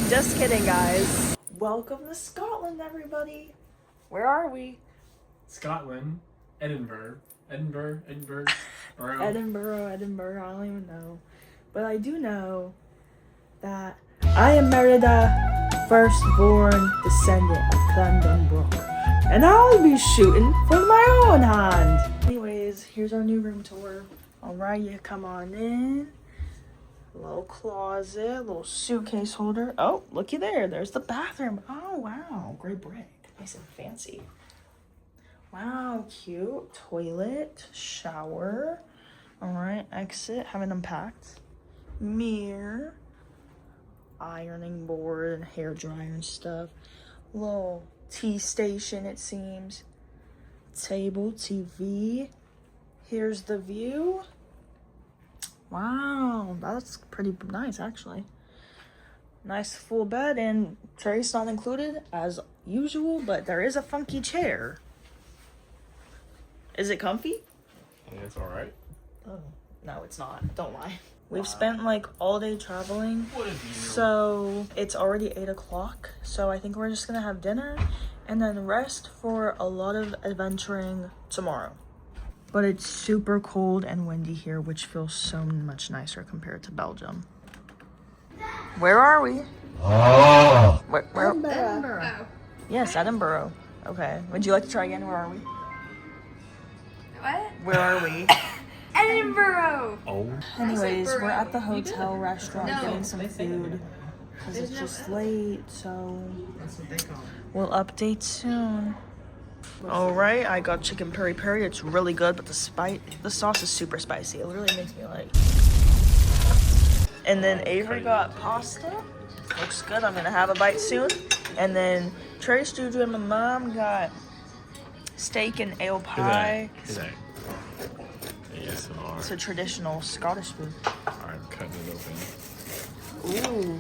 Just kidding, guys. Welcome to Scotland, everybody. Where are we? Scotland, Edinburgh. Edinburgh. Edinburgh, I don't even know. But I do know that I am Merida, firstborn descendant of EDINBURGH. And I'll be shooting from my own hand. Anyways, here's our new room tour. Alright, you come on in. Little closet, little suitcase holder. Oh, looky there. There's the bathroom. Oh, wow. Great brick. Nice and fancy. Wow, cute. Toilet, shower. Alright, exit. Haven't unpacked. Mirror. Ironing board and hair dryer and stuff. Little tea station, it seems. Table, TV. Here's the view. Wow, that's pretty nice, actually. Nice full bed, and trays not included, as usual, but there is a funky chair. Is it comfy? Yeah, it's alright. Oh, no, it's not. Don't lie. We've spent like all day traveling, What a view. so it's already 8 o'clock. So I think we're just gonna have dinner and then rest for a lot of adventuring tomorrow. But it's super cold and windy here, which feels so much nicer compared to Belgium. Where are we? Oh. Where? Edinburgh. Yes, Edinburgh. Okay. Would you like to try again? Where are we? What? Where are we? Edinburgh. Oh. Anyways, we're at the hotel restaurant getting some food because it's just late, so we'll update soon. All right, I got chicken peri peri. It's really good, but the sauce is super spicy. It literally makes me like. And then Avery got pasta. Looks good. I'm gonna have a bite soon. And then Trace, Juju, and my mom got steak and ale pie. Is that? ASMR. It's a traditional Scottish food. Alright, I'm cutting it open.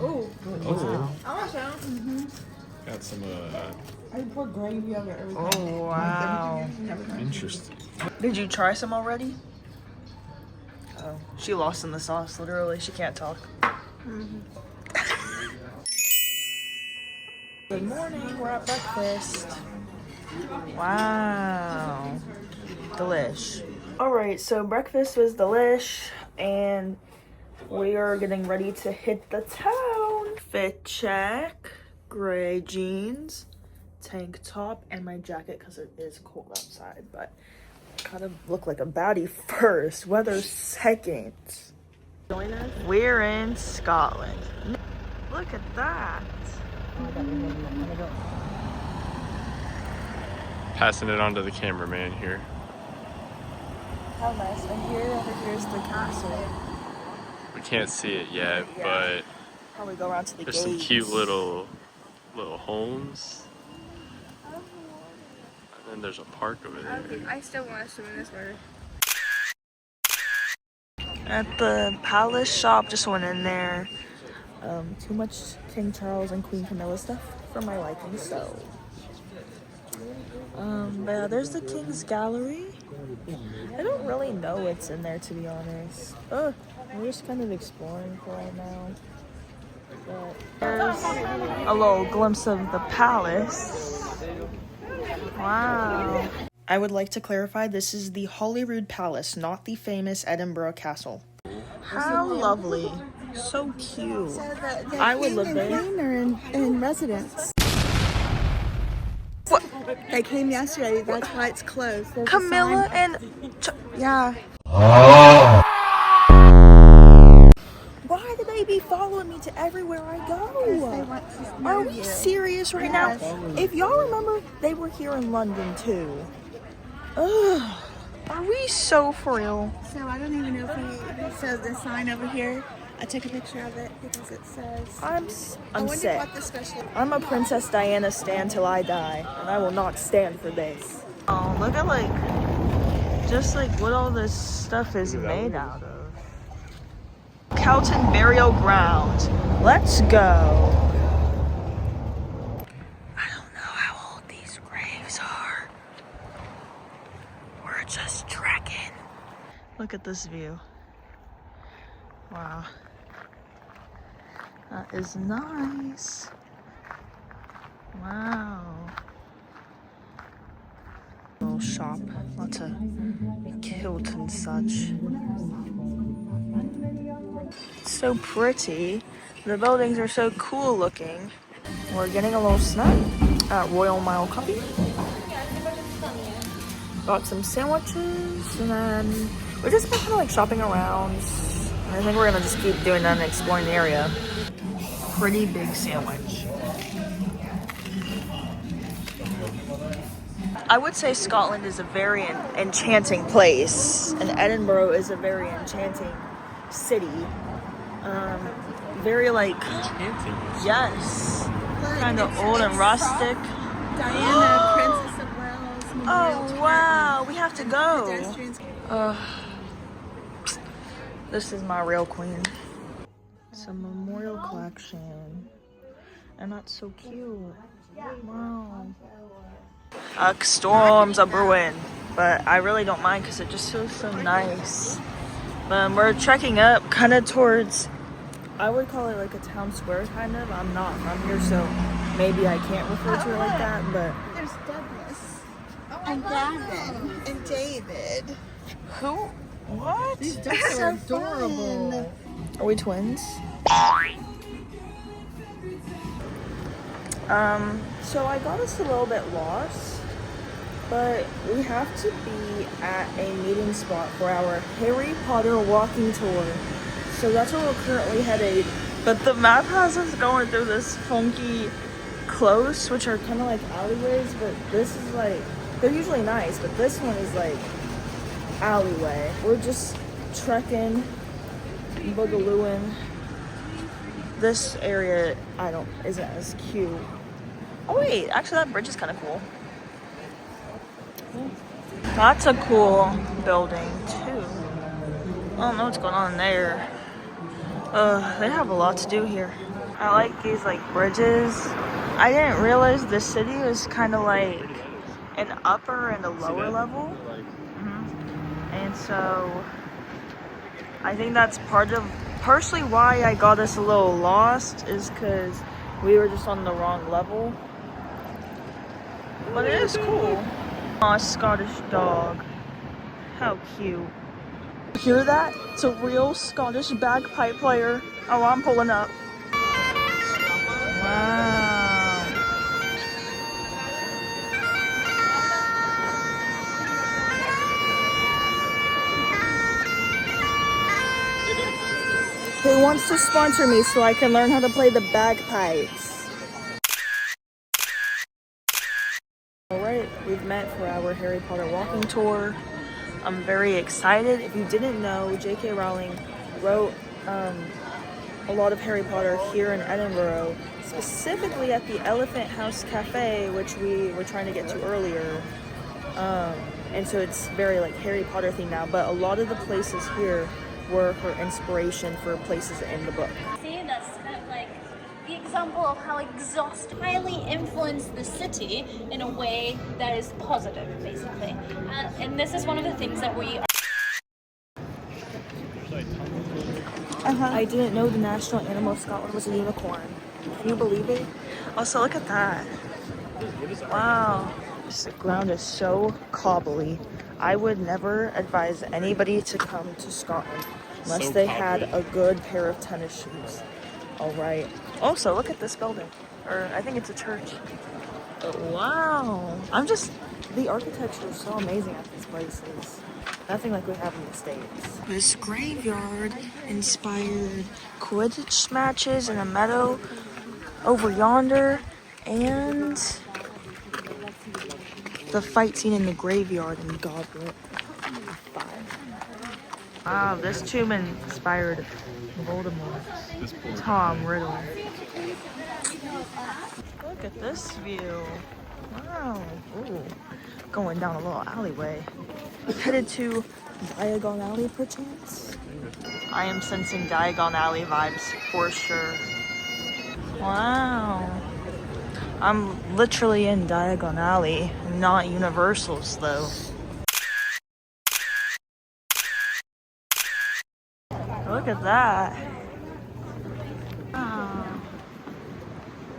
Ooh. Oh. I want some. Got some, I pour gravy over everything. Oh, wow. interesting. Did you try some already? Oh, she lost in the sauce, literally. She can't talk. Good morning, we're at breakfast. Wow. Delish. Alright, so breakfast was delish, and we are getting ready to hit the town. Fit check, gray jeans, tank top, and my jacket because it is cold outside, but I gotta look like a baddie first, weather second. Join us. We're in Scotland. Look at that. Passing it on to the cameraman here. How nice. And over here's the castle. We can't see it yet, Yeah. but Probably go around to the there's gates. some cute little homes. And then there's a park over there. I still want to swim in this water. At the palace shop, just went in there. Too much King Charles and Queen Camilla stuff for my liking, so. But yeah, there's the King's Gallery. I don't really know what's in there, to be honest. We're just kind of exploring for right now. But there's a little glimpse of the palace. Wow. I would like to clarify, this is the Holyrood Palace, not the famous Edinburgh Castle. How lovely. So cute. So the I would live king there. and queen are in residence. What? They came yesterday. That's why it's closed. There's a Camilla sign. and... yeah. Oh. Why do they be following me to everywhere I They go? want to know Are we you. serious right Yes. now? If y'all remember, they were here in London too. Ugh. Are we so for real? So I don't even know if so the sign over here. I took a picture of it because it says. I'm I wonder sick. what the special. I'm a Princess Diana stan till I die, and I will not stand for this. Oh, look at like, just like what all this stuff is made out of. Calton Burial Ground. Let's go. I don't know how old these graves are. We're just trekking. Look at this view. Wow. That is nice. Wow. Little shop, lots of kilt and such. It's so pretty. The buildings are so cool looking. We're getting a little snack at Royal Mile Coffee. Got some sandwiches, and then we're just kind of like shopping around. I think we're gonna just keep doing that and exploring the area. Pretty big sandwich. I would say Scotland is a very enchanting place, and Edinburgh is a very enchanting city. Very like, yes, kind of old and rustic. Diana, Princess of Wales. Oh wow, we have to go. Pedestrians. This is my real queen. It's a memorial collection, and that's so cute. Wow. Storms are brewing, but I really don't mind because it just feels so nice. We're trekking up kind of towards, I would call it like a town square kind of. I'm not from here, so maybe I can't refer to it like that, but. There's Douglas and Gavin and David. Who? What? These ducks are adorable. Are we twins? So I got us a little bit lost, but we have to be at a meeting spot for our Harry Potter walking tour. So that's where we're currently headed. But the map has us going through this funky close, which are kind of like alleyways, but this is like, they're usually nice, but this one is like alleyway. We're just trekking, boogalooing. This area, isn't as cute. Oh wait, actually that bridge is kind of cool. That's a cool building too. I don't know what's going on there. They have a lot to do here. I like these like bridges. I didn't realize the city was kind of like an upper and a lower level. And so I think that's partially why I got us a little lost, is because we were just on the wrong level. But it is cool. Aw, Scottish dog. How cute. Hear that? It's a real Scottish bagpipe player. Oh, I'm pulling up. Wow. Who wants to sponsor me so I can learn how to play the bagpipes? Alright, we've met for our Harry Potter walking tour. I'm very excited. If you didn't know, J.K. Rowling wrote a lot of Harry Potter here in Edinburgh, specifically at the Elephant House Cafe, which we were trying to get to earlier. And so it's very like Harry Potter themed now, but a lot of the places here were her inspiration for places in the book. See, that's kind of like the example of how exhaust highly influenced the city in a way that is positive, basically. And this is one of the things that we are. I didn't know the national animal of Scotland was a unicorn. Can you believe it? Also, look at that. Wow. This ground is so cobbly. I would never advise anybody to come to Scotland unless they had a good pair of tennis shoes. All right. Also, look at this building. Or I think it's a church. But wow. The architecture is so amazing at these places. Nothing like we have in the States. This graveyard inspired Quidditch matches in a meadow over yonder, and the fight scene in the graveyard in Goblet of Fire. Wow, this tomb inspired Voldemort. Tom Riddle. Look at this view. Wow. Ooh. Going down a little alleyway. Headed to Diagon Alley, perchance? I am sensing Diagon Alley vibes for sure. Wow. I'm literally in Diagon Alley, not Universal's though. Look at that. Oh.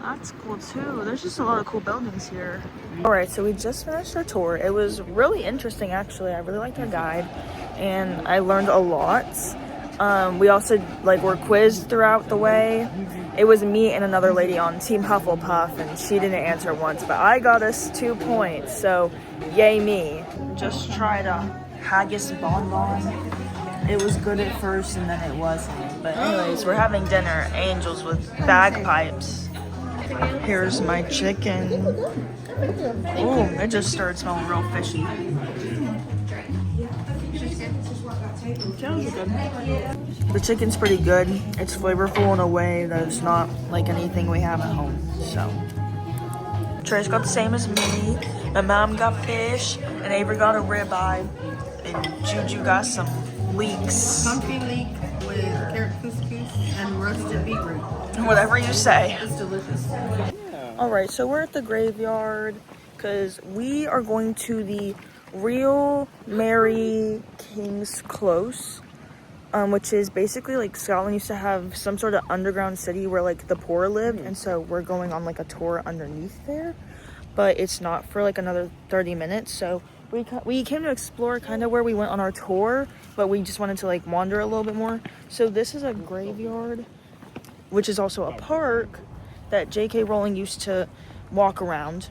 That's cool too. There's just a lot of cool buildings here. All right, so we just finished our tour. It was really interesting, actually. I really liked our guide, and I learned a lot. We also were quizzed throughout the way. It was me and another lady on Team Hufflepuff, and she didn't answer once, but I got us 2 points, so yay me. Just tried a haggis bonbon. It was good at first, and then it wasn't. But anyways, we're having dinner, angels with bagpipes. Here's my chicken. Ooh, it just started smelling real fishy. The chicken's pretty good. It's flavorful in a way that it's not like anything we have at home. So, Trey's got the same as me. My mom got fish, and Avery got a ribeye, and Juju got some leeks. Pumpkin leek with carrot couscous and roasted beetroot. Whatever you say. It's delicious. All right, so we're at the graveyard because we are going to the Real Mary King's Close, which is basically like Scotland used to have some sort of underground city where like the poor lived, and so we're going on like a tour underneath there, but it's not for like another 30 minutes. So we came to explore kind of where we went on our tour, but we just wanted to like wander a little bit more. So this is a graveyard, which is also a park that J.K. Rowling used to walk around.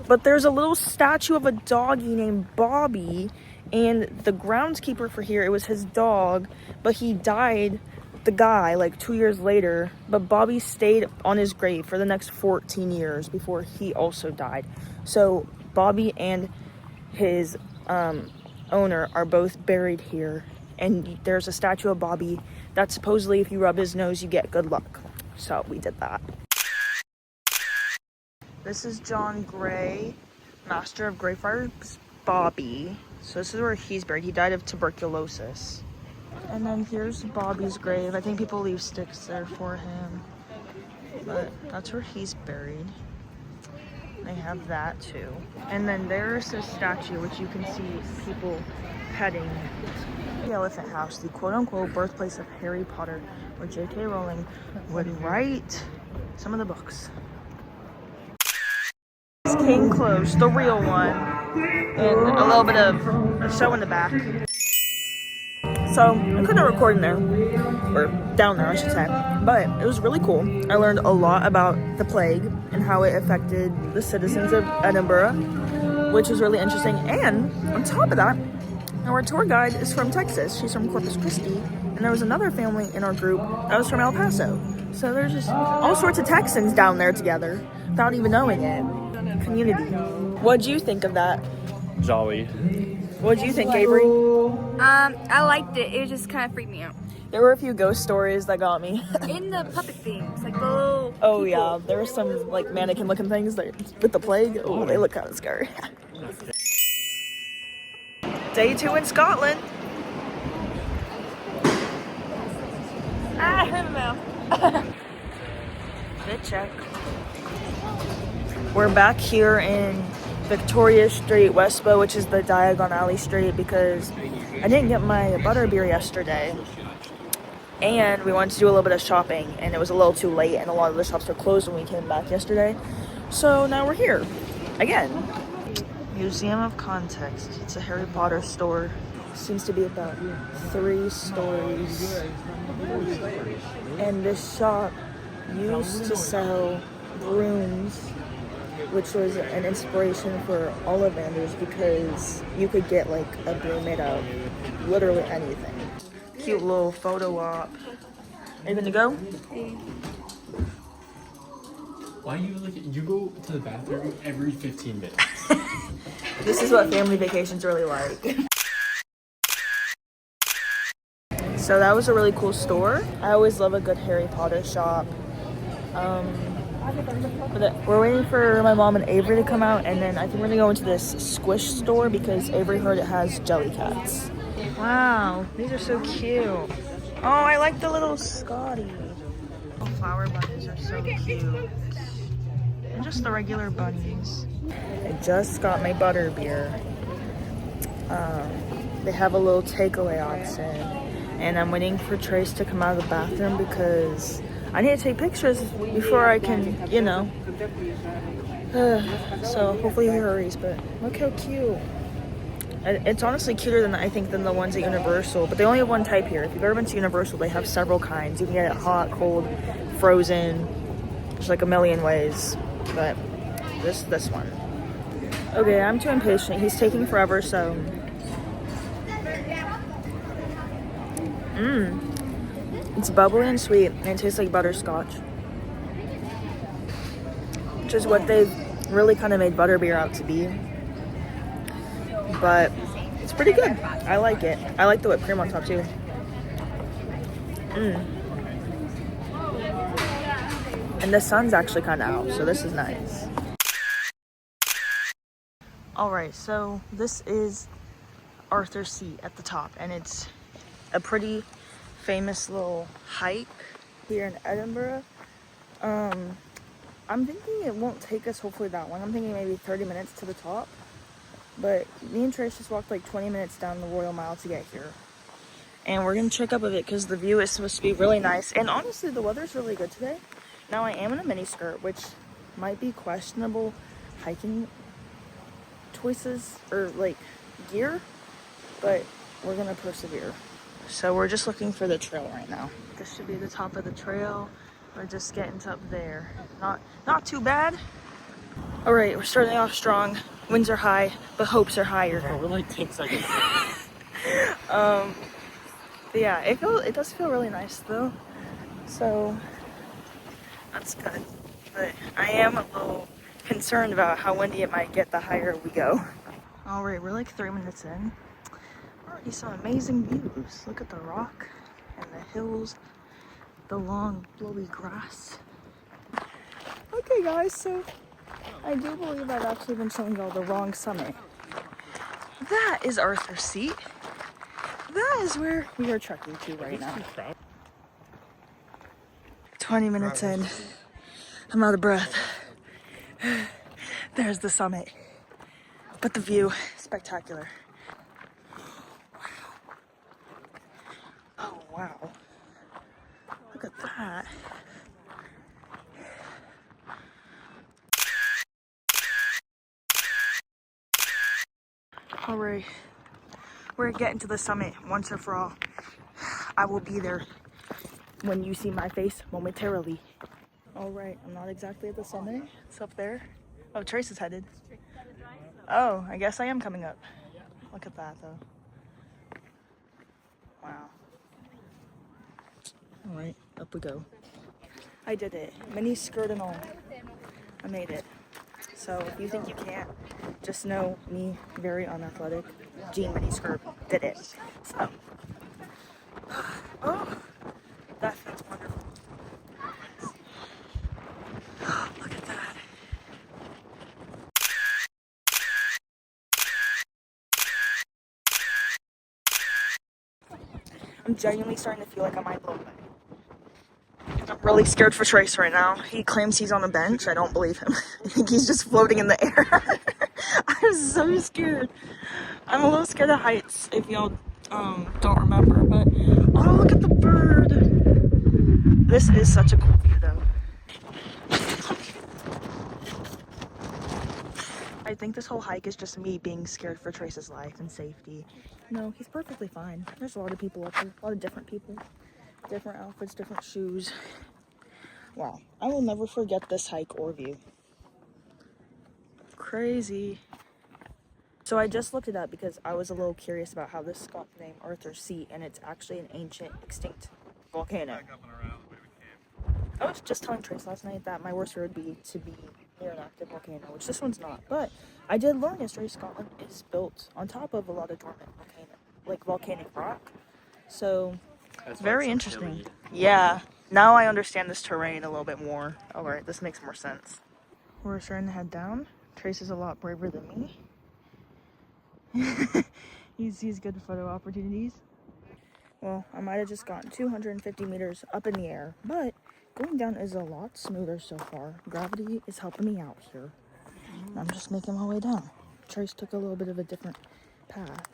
But there's a little statue of a doggy named Bobby, and the groundskeeper for here, it was his dog, but he died, the guy, like 2 years later, but Bobby stayed on his grave for the next 14 years before he also died. So Bobby and his owner are both buried here, and there's a statue of Bobby that supposedly if you rub his nose, you get good luck. So we did that. This is John Grey, Master of Greyfriars Bobby. So this is where he's buried. He died of tuberculosis. And then here's Bobby's grave. I think people leave sticks there for him. But that's where he's buried. They have that too. And then there's a statue which you can see people petting. The Elephant House, the quote-unquote birthplace of Harry Potter, where J.K. Rowling would write some of the books. King Close, the real one, and a little bit of a show in the back. So I couldn't record in there, or down there I should say, but it was really cool. I learned a lot about the plague and how it affected the citizens of Edinburgh, which was really interesting. And on top of that, our tour guide is from Texas. She's from Corpus Christi, and there was another family in our group that was from El Paso. So there's just all sorts of Texans down there together without even knowing it. Community. What'd you think of that? Jolly. What'd you think, Avery? I liked it. It just kind of freaked me out. There were a few ghost stories that got me. In the puppet things, like the little Oh yeah, there were some like mannequin looking things that, with the plague. Oh, they look kind of scary. Day 2 in Scotland. I hurt my mouth. Good check. We're back here in Victoria Street, Westbow, which is the Diagon Alley Street, because I didn't get my butterbeer yesterday. And we wanted to do a little bit of shopping, and it was a little too late, and a lot of the shops were closed when we came back yesterday. So now we're here, again. Museum of Context. It's a Harry Potter store. Seems to be about 3 stories. And this shop used to sell brooms, which was an inspiration for Ollivanders because you could get like a broom made out of literally anything. Cute little photo op. Are you gonna go? Why you go to the bathroom every 15 minutes? This is what family vacations really like. So that was a really cool store. I always love a good Harry Potter shop. But we're waiting for my mom and Avery to come out, and then I think we're gonna go into this Squish store because Avery heard it has Jellycats. Wow, these are so cute. Oh, I like the little Scotty. Oh, flower bunnies are so cute. And just the regular bunnies. I just got my butterbeer. They have a little takeaway option, and I'm waiting for Trace to come out of the bathroom because I need to take pictures before I can, you know. So hopefully he hurries, but look how cute. It's honestly cuter than I think than the ones at Universal, but they only have one type here. If you've ever been to Universal, they have several kinds. You can get it hot, cold, frozen. There's like a million ways, but this one. Okay, I'm too impatient. He's taking forever, so. It's bubbly and sweet, and it tastes like butterscotch, which is what they've really kind of made butterbeer out to be. But it's pretty good. I like it. I like the whipped cream on top too. And the sun's actually kind of out, so this is nice. Alright, so this is Arthur's Seat at the top, and it's a pretty famous little hike here in Edinburgh. I'm thinking it won't take us hopefully that long. I'm thinking maybe 30 minutes to the top. But me and Trace just walked like 20 minutes down the Royal Mile to get here. And we're going to check up a bit because the view is supposed to be really nice. And honestly, the weather's really good today. Now I am in a mini skirt, which might be questionable hiking choices or like gear. But we're going to persevere. So we're just looking for the trail right now. This should be the top of the trail. We're just getting to up there. Not too bad. All right, we're starting off strong. Winds are high, but hopes are higher. Oh, we're like 10 seconds. But yeah, it does feel really nice though. So that's good. But I am a little concerned about how windy it might get the higher we go. All right, we're like 3 minutes in. Already some amazing views. Look at the rock and the hills, the long blowy grass. Okay guys, so I do believe I've actually been showing y'all the wrong summit. That is Arthur's Seat. That is where we are trekking to right now. 20 minutes in. I'm out of breath. There's the summit. But the view, spectacular. Oh wow. Look at that. Alright, we're getting to the summit once and for all. I will be there when you see my face momentarily. Alright, I'm not exactly at the summit. It's up there. Oh, Trace is headed. Oh, I guess I am coming up. Look at that though. Wow. Alright, up we go. I did it. Mini skirt and all. I made it. So if you think you can't, just know me, very unathletic, jean mini skirt, did it. So, oh, that feels wonderful. Look at that. I'm genuinely starting to feel like I might blow away. I'm really scared for Trace right now. He claims he's on a bench. I don't believe him. I think he's just floating in the air. I'm so scared. I'm a little scared of heights, if y'all don't remember. But, oh, look at the bird. This is such a cool view, though. I think this whole hike is just me being scared for Trace's life and safety. No, he's perfectly fine. There's a lot of people up there. A lot of different people. Different outfits, different shoes. Wow, I will never forget this hike or view. Crazy. So I just looked it up because I was a little curious about how this got the name Arthur's Seat, and it's actually an ancient, extinct volcano. I was just telling Trace last night that my worst fear would be to be near an active volcano, which this one's not. But I did learn history. Scotland is built on top of a lot of dormant volcanic rock. So it's very interesting. Yeah, now I understand this terrain a little bit more. All right, this makes more sense. We're starting to head down. Trace is a lot braver than me. He sees good photo opportunities. Well, I might have just gotten 250 meters up in the air, but going down is a lot smoother so far. Gravity is helping me out here. I'm just making my way down. Trace took a little bit of a different path.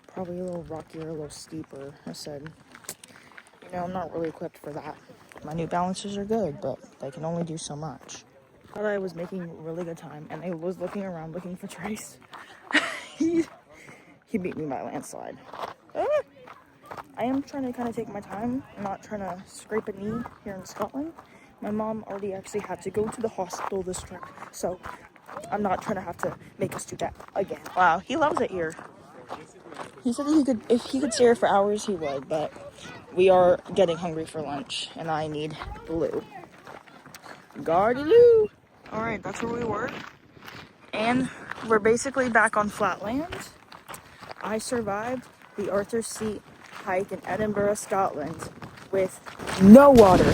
Probably a little rockier, a little steeper. I said, No, I'm not really equipped for that. My New Balances are good, but they can only do so much. I thought I was making really good time, and I was looking around looking for Trace. he beat me by a landslide. Ah! I am trying to kind of take my time. I'm not trying to scrape a knee here in Scotland. My mom already actually had to go to the hospital this trip, so I'm not trying to have to make us do that again. Wow, he loves it here. He said that if he could stay here for hours, he would, but we are getting hungry for lunch, and I need blue. Gardy-loo! Alright, that's where we were. And we're basically back on flatland. I survived the Arthur's Seat hike in Edinburgh, Scotland with no water,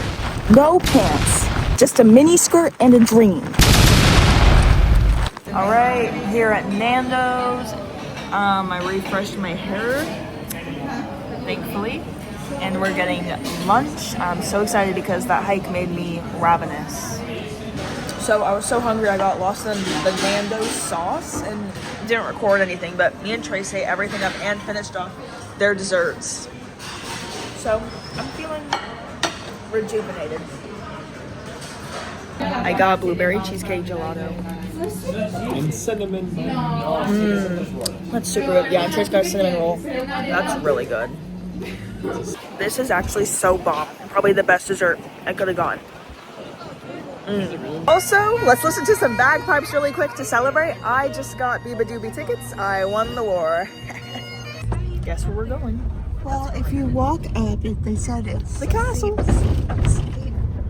no pants, just a mini skirt and a dream. Alright, here at Nando's. I refreshed my hair, thankfully. And we're getting lunch. I'm so excited because that hike made me ravenous. So I was so hungry I got lost in the Nando's sauce and didn't record anything, but me and Trace ate everything up and finished off their desserts. So I'm feeling rejuvenated. I got blueberry cheesecake gelato. And cinnamon. That's super good. Yeah, and Trace got a cinnamon roll. That's really good. This is actually so bomb. Probably the best dessert I could have gotten. Also, let's listen to some bagpipes really quick to celebrate. I just got Biba Doobie tickets. I won the war. Guess where we're going? Well, if you walk up, they said it's The castle.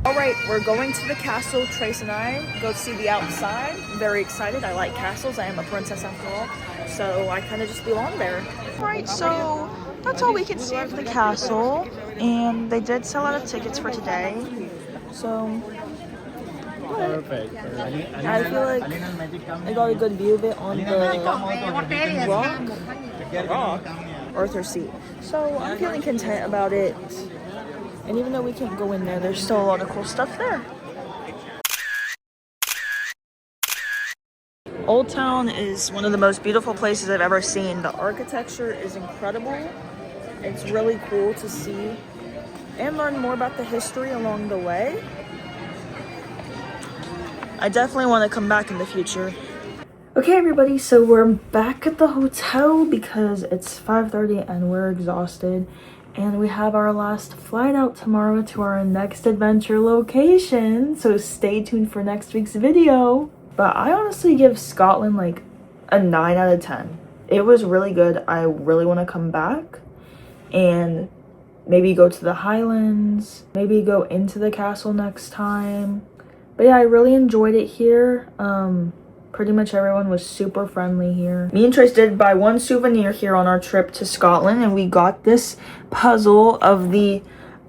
All right, we're going to the castle. Trace and I go see the outside. I'm very excited. I like castles. I am a princess after all. So I kind of just belong there. All right, so that's all we can see of the castle. And they did sell out of tickets for today. So Perfect. I feel like I got a good view of it on the rock, Arthur's Seat. So I'm feeling content about it. And even though we can't go in there, there's still a lot of cool stuff there. Old Town is one of the most beautiful places I've ever seen. The architecture is incredible. It's really cool to see and learn more about the history along the way. I definitely want to come back in the future. Okay, everybody, so we're back at the hotel because it's 5:30 and we're exhausted. And we have our last flight out tomorrow to our next adventure location. So stay tuned for next week's video. But I honestly give Scotland like a 9 out of 10. It was really good. I really want to come back and maybe go to the Highlands, maybe go into the castle next time. But yeah, I really enjoyed it here. Pretty much everyone was super friendly here. Me and Trace did buy one souvenir here on our trip to Scotland, and we got this puzzle of the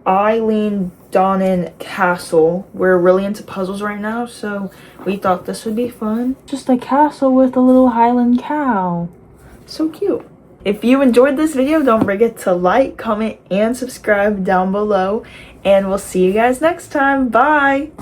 Eileen Donnan Castle. We're really into puzzles right now, so we thought this would be fun. Just a castle with a little Highland cow. So cute. If you enjoyed this video, don't forget to like, comment, and subscribe down below. And we'll see you guys next time. Bye!